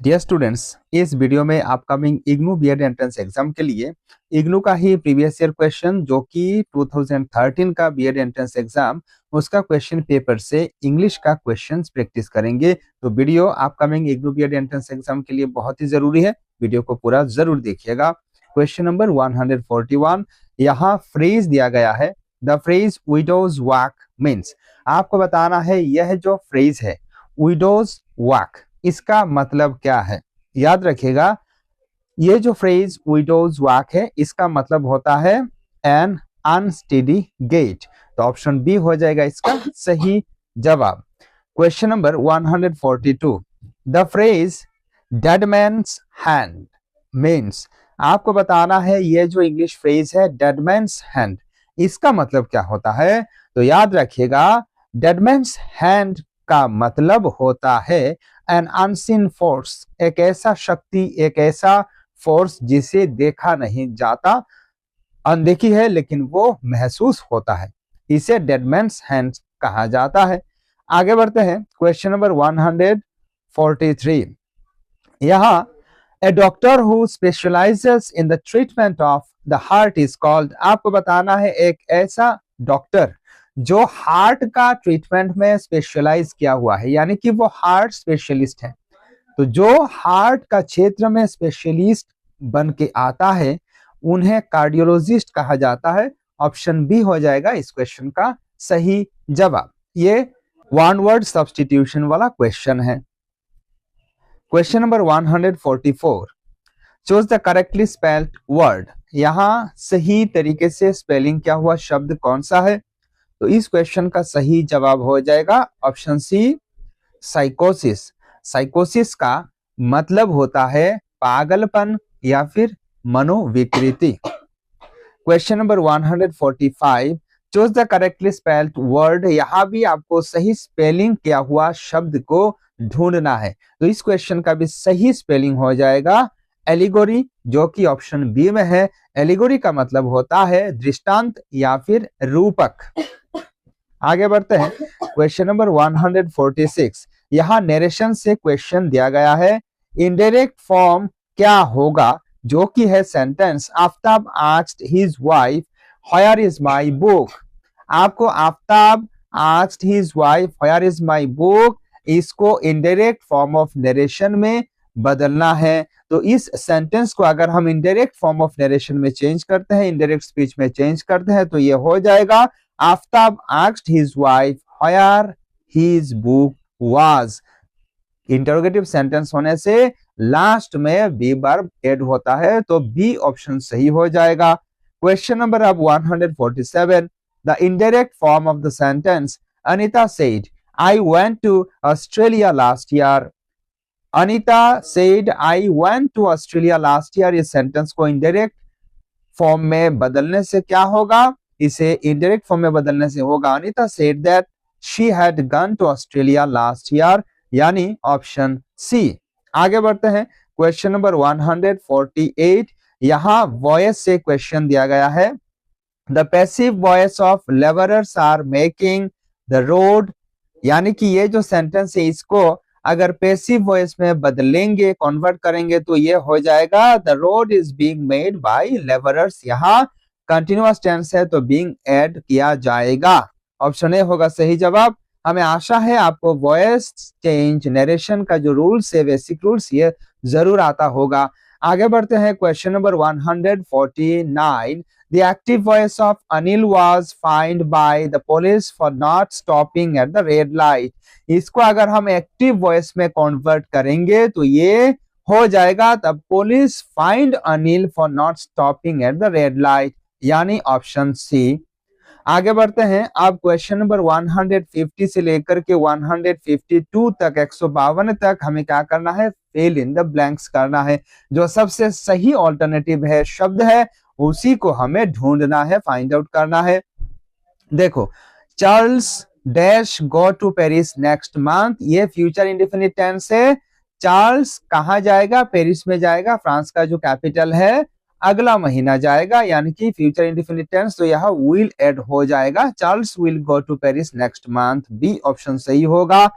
Dear students, इस video में upcoming IGNOU B Ed entrance exam के लिए इग्नू का ही प्रीवियस ईयर क्वेश्चन जो कि 2013 का बीएड एंट्रेंस एग्जाम उसका क्वेश्चन पेपर से इंग्लिश का क्वेश्चंस प्रैक्टिस करेंगे। तो video upcoming IGNOU B Ed entrance exam के लिए बहुत ही जरूरी है, वीडियो को पूरा जरूर देखिएगा। क्वेश्चन नंबर 141, यहाँ फ्रेज दिया गया है, the phrase widows walk means. आपको बताना है यह जो फ्रेज है विडोज वॉक, इसका मतलब क्या है। याद रखिएगा, ये जो फ्रेज विडोज वॉक है इसका मतलब होता है एन अनस्टेडी गेट। तो ऑप्शन बी हो जाएगा इसका सही जवाब। Question number 142, the phrase dead man's hand means. आपको बताना है ये जो इंग्लिश फ्रेज है डेड मैन्स हैंड, इसका मतलब क्या होता है। तो याद रखिएगा, डेड मैन्स हैंड का मतलब होता है एन अनसीन फोर्स, एक ऐसा शक्ति, एक ऐसा फोर्स जिसे देखा नहीं जाता, अनदेखी है लेकिन वो महसूस होता है, इसे डेड मैन्स हैंड कहा जाता है। आगे बढ़ते हैं, क्वेश्चन नंबर 143, यहाँ a doctor who specialises in the treatment of the heart is called. आपको बताना है एक ऐसा डॉक्टर जो हार्ट का ट्रीटमेंट में स्पेशलाइज किया हुआ है, यानी कि वो हार्ट स्पेशलिस्ट है। तो जो हार्ट का क्षेत्र में स्पेशलिस्ट बन के आता है उन्हें कार्डियोलॉजिस्ट कहा जाता है। ऑप्शन बी हो जाएगा इस क्वेश्चन का सही जवाब। ये वन वर्ड सब्स्टिट्यूशन वाला क्वेश्चन है। Question number 144, choose the correctly spelled word. यहाँ सही तरीके से स्पेलिंग किया हुआ शब्द कौन सा है। तो इस क्वेश्चन का सही जवाब हो जाएगा ऑप्शन सी साइकोसिस। साइकोसिस का मतलब होता है पागलपन या फिर मनोविकृति। Question number 145, choose the correctly spelled word. यहाँ भी आपको सही स्पेलिंग किया हुआ शब्द को ढूंढना है। तो इस क्वेश्चन का भी सही स्पेलिंग हो जाएगा एलिगोरी, जो कि ऑप्शन बी में है। एलिगोरी का मतलब होता है दृष्टांत या फिर रूपक। आगे बढ़ते हैं, क्वेश्चन नंबर 146, यहाँ नरेशन से क्वेश्चन दिया गया है। इनडायरेक्ट फॉर्म क्या होगा, जो कि है sentence Aftab asked his wife where is my book. आपको Aftab asked his wife where is my book, इसको इनडायरेक्ट फॉर्म ऑफ नरेशन में बदलना है। तो इस सेंटेंस को अगर हम इनडायरेक्ट फॉर्म ऑफ नरेशन में चेंज करते हैं, इनडायरेक्ट स्पीच में चेंज करते हैं, तो ये हो जाएगा Aftab asked his wife where his book was. Interrogative sentence होने से लास्ट में बी वर्ब ऐड होता है, तो बी ऑप्शन सही हो जाएगा। क्वेश्चन नंबर अब 147, the indirect form of the sentence Anita said I went to Australia last year. Anita said I went to Australia last year, इस सेंटेंस को इनडायरेक्ट फॉर्म में बदलने से क्या होगा, इसे इनडायरेक्ट फॉर्म में बदलने से होगा Anita said that she had gone to Australia last year, यानी ऑप्शन सी। आगे बढ़ते हैं, क्वेश्चन नंबर 148, यहाँ वॉइस से क्वेश्चन दिया गया है। The passive voice of labourers are making the road, यानी कि ये जो सेंटेंस है इसको अगर पैसिव वॉइस में बदलेंगे, कन्वर्ट करेंगे, तो ये हो जाएगा the road is being made by labourers. यहाँ कंटिन्यूअस टेंस है तो बीइंग ऐड किया जाएगा। ऑप्शन ए होगा सही जवाब। हमें आशा है आपको वॉइस चेंज नरेशन का जो रूल्स है, बेसिक रूल्स, ये जरूर आता होगा। आगे बढ़ते हैं, question number 149, the active voice of Anil was find by the police for not stopping at the red light. इसको अगर हम एक्टिव वॉइस में कन्वर्ट करेंगे तो ये हो जाएगा the police find Anil for not stopping at the red light, यानी ऑप्शन सी। आगे बढ़ते हैं, अब क्वेश्चन नंबर 150 से लेकर के 152 तक, 152 तक हमें क्या करना है, फिल इन द ब्लैंक्स करना है। जो सबसे सही ऑल्टरनेटिव है शब्द है उसी को हमें ढूंढना है, फाइंड आउट करना है। देखो, Charles dash go to Paris next month, ये फ्यूचर इंडेफिनिट टेंस है। चार्ल्स कहाँ जाएगा, पेरिस में जाएगा, फ्रांस का जो कैपिटल है, अगला महीना जाएगा, यानी कि फ्यूचर इंडेफिनिट टेंस, तो यहाँ विल ऐड हो जाएगा। Charles will go to Paris next month, B option सही होगा।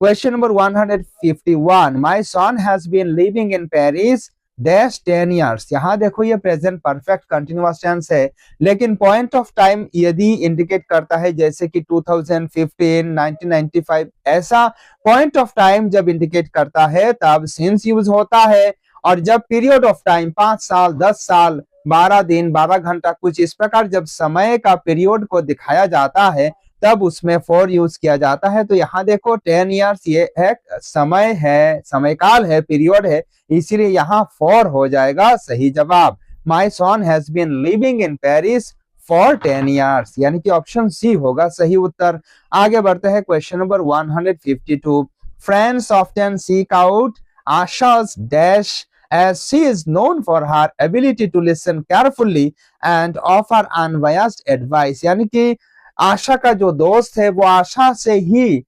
Question number 151, my son has been living in Paris dash 10 years। यहाँ देखो ये प्रेजेंट परफेक्ट कंटिन्यूअस टेंस है, लेकिन पॉइंट ऑफ टाइम यदि इंडिकेट करता है जैसे कि 2015, 1995, ऐसा पॉइंट ऑफ टाइम जब इंडिकेट करता है तब सिंस यूज होता है। और जब पीरियड ऑफ टाइम 5 साल, 10 साल, 12 दिन, 12 घंटा, कुछ इस प्रकार जब समय का पीरियड को दिखाया जाता है तब उसमें फॉर यूज किया जाता है। तो यहाँ देखो 10 years ये है समय है, समय काल है, पीरियड है, इसीलिए यहाँ फॉर हो जाएगा सही जवाब। My son has been living in Paris for 10 years, यानी कि ऑप्शन सी होगा सही उत्तर। आगे बढ़ते हैं question number 152, friends often seek out आशा's dash as she is known for her ability to listen carefully and offer unbiased advice। यानी कि आशा का जो दोस्त है वो आशा से ही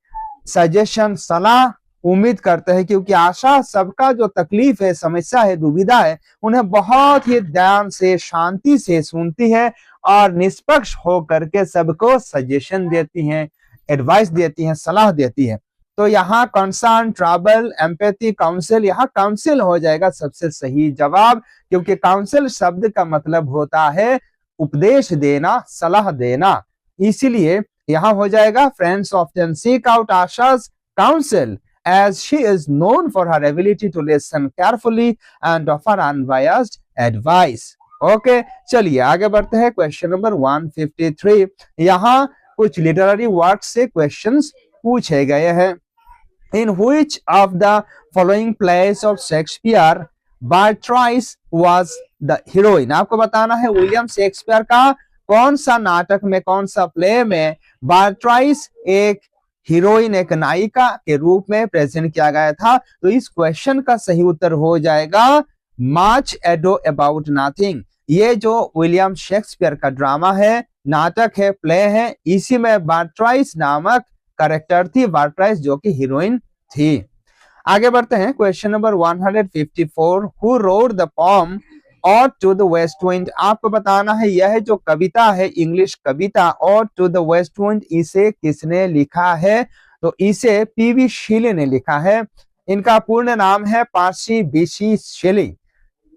सजेशन, सलाह उम्मीद करते हैं, क्योंकि आशा सबका जो तकलीफ है, समस्या है, दुविधा है, उन्हें बहुत ही ध्यान से, शांति से सुनती है और निष्पक्ष होकर के सबको सजेशन देती हैं, एडवाइस देती हैं, सलाह देती है। तो यहाँ कंसर्न, ट्रबल, एम्पैथी, काउंसिल, यहाँ काउंसिल हो जाएगा सबसे सही जवाब, क्योंकि काउंसिल शब्द का मतलब होता है उपदेश देना, सलाह देना, इसीलिए यहाँ हो जाएगा फ्रेंड्स ऑफ्टन सीक आउट आशा's counsel as she is known for her ability to listen carefully and offer unbiased advice। Okay, चलिए आगे बढ़ते हैं क्वेश्चन नंबर 153। यहाँ कुछ लिटरेरी वर्क से क्वेश्चंस पूछे गए हैं। In which of the following plays of Shakespeare Beatrice was the heroine? आपको बताना है विलियम शेक्सपियर का कौन सा नाटक में, कौन सा प्ले में बेट्राइस एक हीरोइन, एक नायिका के रूप में प्रेजेंट किया गया था। तो इस क्वेश्चन का सही उत्तर हो जाएगा मच एडो अबाउट नथिंग। ये जो विलियम शेक्सपियर का ड्रामा है, नाटक है, प्ले है, इसी में बेट्राइस नामक कैरेक्टर थी, बेट्राइस जो कि हीरोइन थी। आगे बढ़ते हैं question number 154, who wrote the poem और टू द वेस्ट विंड। आपको बताना है यह जो कविता है, इंग्लिश कविता और टू द वेस्ट विंड, इसे किसने लिखा है? तो इसे पीवी शेली ने लिखा है। इनका पूर्ण नाम है पर्सी बिशी शेली,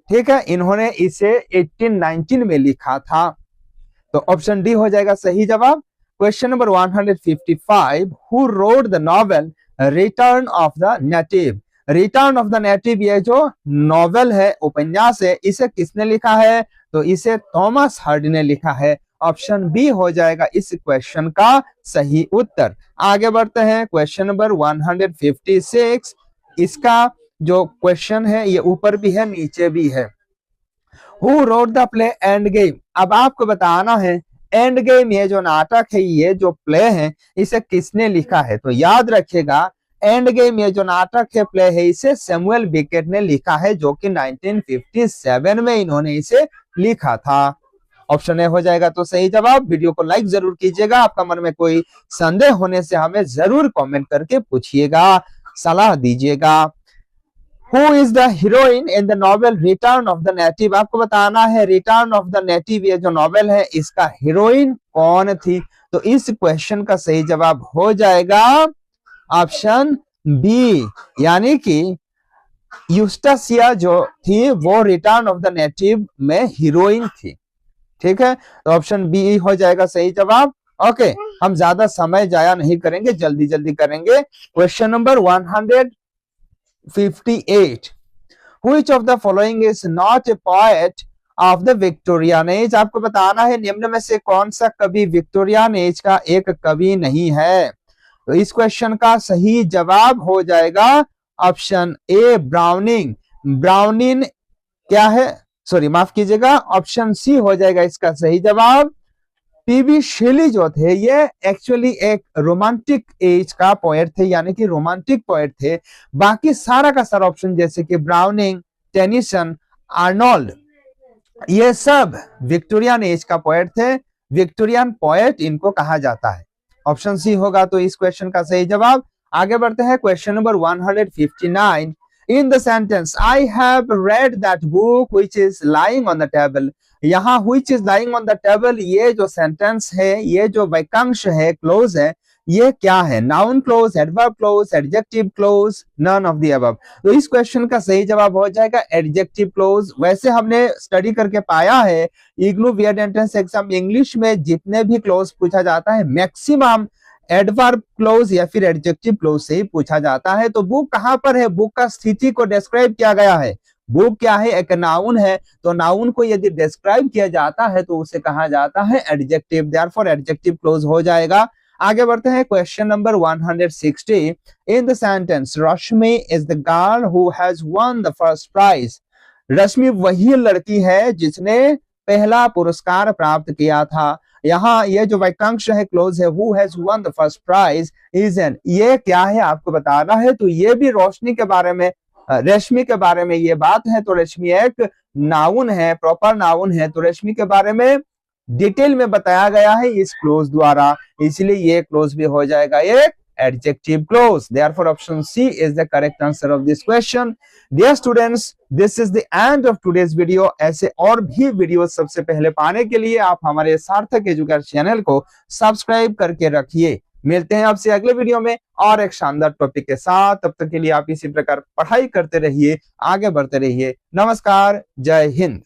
ठीक है। इन्होंने इसे 1819 में लिखा था। तो ऑप्शन डी हो जाएगा सही जवाब। Question number 155, who wrote the novel return of the native. Return of the native ये जो नॉवेल है, उपन्यास है, इसे किसने लिखा है? तो इसे थॉमस हार्डी ने लिखा है। ऑप्शन बी हो जाएगा इस क्वेश्चन का सही उत्तर। आगे बढ़ते हैं क्वेश्चन नंबर 156। इसका जो क्वेश्चन है ये ऊपर भी है, नीचे भी है। Who wrote the play end game. अब आपको बताना है एंड गेम ये जो नाटक है, ये जो प्ले है, इसे किसने लिखा है? तो याद रखिएगा एंड गेम ये जो नाटक है, प्ले है, इसे सैमुअल बेकेट ने लिखा है, जो कि 1957 में इन्होंने इसे लिखा था। ऑप्शन ए हो जाएगा तो सही जवाब। वीडियो को लाइक जरूर कीजिएगा। आपका मन में कोई संदेह होने से हमें जरूर कमेंट करके पूछिएगा, सलाह दीजिएगा। Who is the heroine in the novel Return of the Native? आपको बताना है रिटर्न ऑफ द नेटिव ये जो नॉवेल है, इसका हीरोइन कौन थी? तो इस क्वेश्चन का सही जवाब हो जाएगा ऑप्शन बी, यानी कि यूस्टासिया जो थी वो रिटर्न ऑफ द नेटिव में हीरोइन थी, ठीक है। तो ऑप्शन बी हो जाएगा सही जवाब। ओके, हम ज्यादा समय जाया नहीं करेंगे, जल्दी जल्दी करेंगे। Question number 158, which of the following is not a poet of the Victorian age? आपको बताना है निम्न में से कौन सा कवि विक्टोरियन एज का एक कवि नहीं है। तो इस क्वेश्चन का सही जवाब हो जाएगा ऑप्शन ए, ब्राउनिंग। ब्राउनिंग क्या है? सॉरी माफ कीजिएगा, ऑप्शन सी हो जाएगा इसका सही जवाब। पीवी शेली जो थे ये एक्चुअली एक रोमांटिक एज का पोएट थे, यानी कि रोमांटिक पोएट थे। बाकी सारा का सारा ऑप्शन जैसे कि ब्राउनिंग, टेनिसन, आर्नोल्ड, ये सब विक्टोरियन एज का पोएट थे। विक्टोरियन पोएट इनको कहा जाता है। ऑप्शन सी होगा तो इस क्वेश्चन का सही जवाब। आगे बढ़ते हैं question number 159, in the sentence I have read that book which is lying on the table. यहाँ which is lying on the table ये जो सेंटेंस है, ये जो वाक्यांश है, क्लोज है, ये क्या है? Noun clause, adverb clause, adjective clause, none of the above. तो इस क्वेश्चन का सही जवाब हो जाएगा एडजेक्टिव क्लोज। वैसे हमने स्टडी करके पाया है IGNOU B Ed entrance exam English में जितने भी क्लोज पूछा जाता है मैक्सिमम एडवर्ब क्लोज या फिर एडजेक्टिव क्लोज से ही पूछा जाता है। तो बुक कहां पर है? बुक का स्थिति को डिस्क्राइब किया गया है। बुक क्या है? एक नाउन है, तो नाउन को यदि डिस्क्राइब किया जाता है तो उसे कहा जाता है एडजेक्टिव, देयरफॉर एडजेक्टिव क्लोज हो जाएगा। आगे बढ़ते हैं question number 160। In the sentence Rashmi is the girl who has won the first prize. Rashmi वही लड़की है जिसने पहला पुरस्कार प्राप्त किया था। यहाँ ये जो वाक्यांश है क्लोज है, who has won the first prize is an, ये क्या है आपको बताना है। तो ये भी रोशनी के बारे में, रेशमी के बारे में ये बात है। तो रेशमी एक नाउन है, प्रॉपर नाउन है, तो रेशमी के बारे में डिटेल में बताया गया है इस क्लोज द्वारा, इसलिए ये क्लोज भी हो जाएगा एक adjective close. Therefore option C is the correct answer of this question. Dear students, this is the end of today's video. ऐसे और भी वीडियो सबसे पहले पाने के लिए आप हमारे सार्थक एजुकेशन चैनल को सब्सक्राइब करके रखिए। मिलते हैं आपसे अगले वीडियो में और एक शानदार टॉपिक के साथ। तब तक के लिए आप इसी प्रकार पढ़ाई करते रहिए, आगे बढ़ते रहिए। नमस्कार, जय हिंद।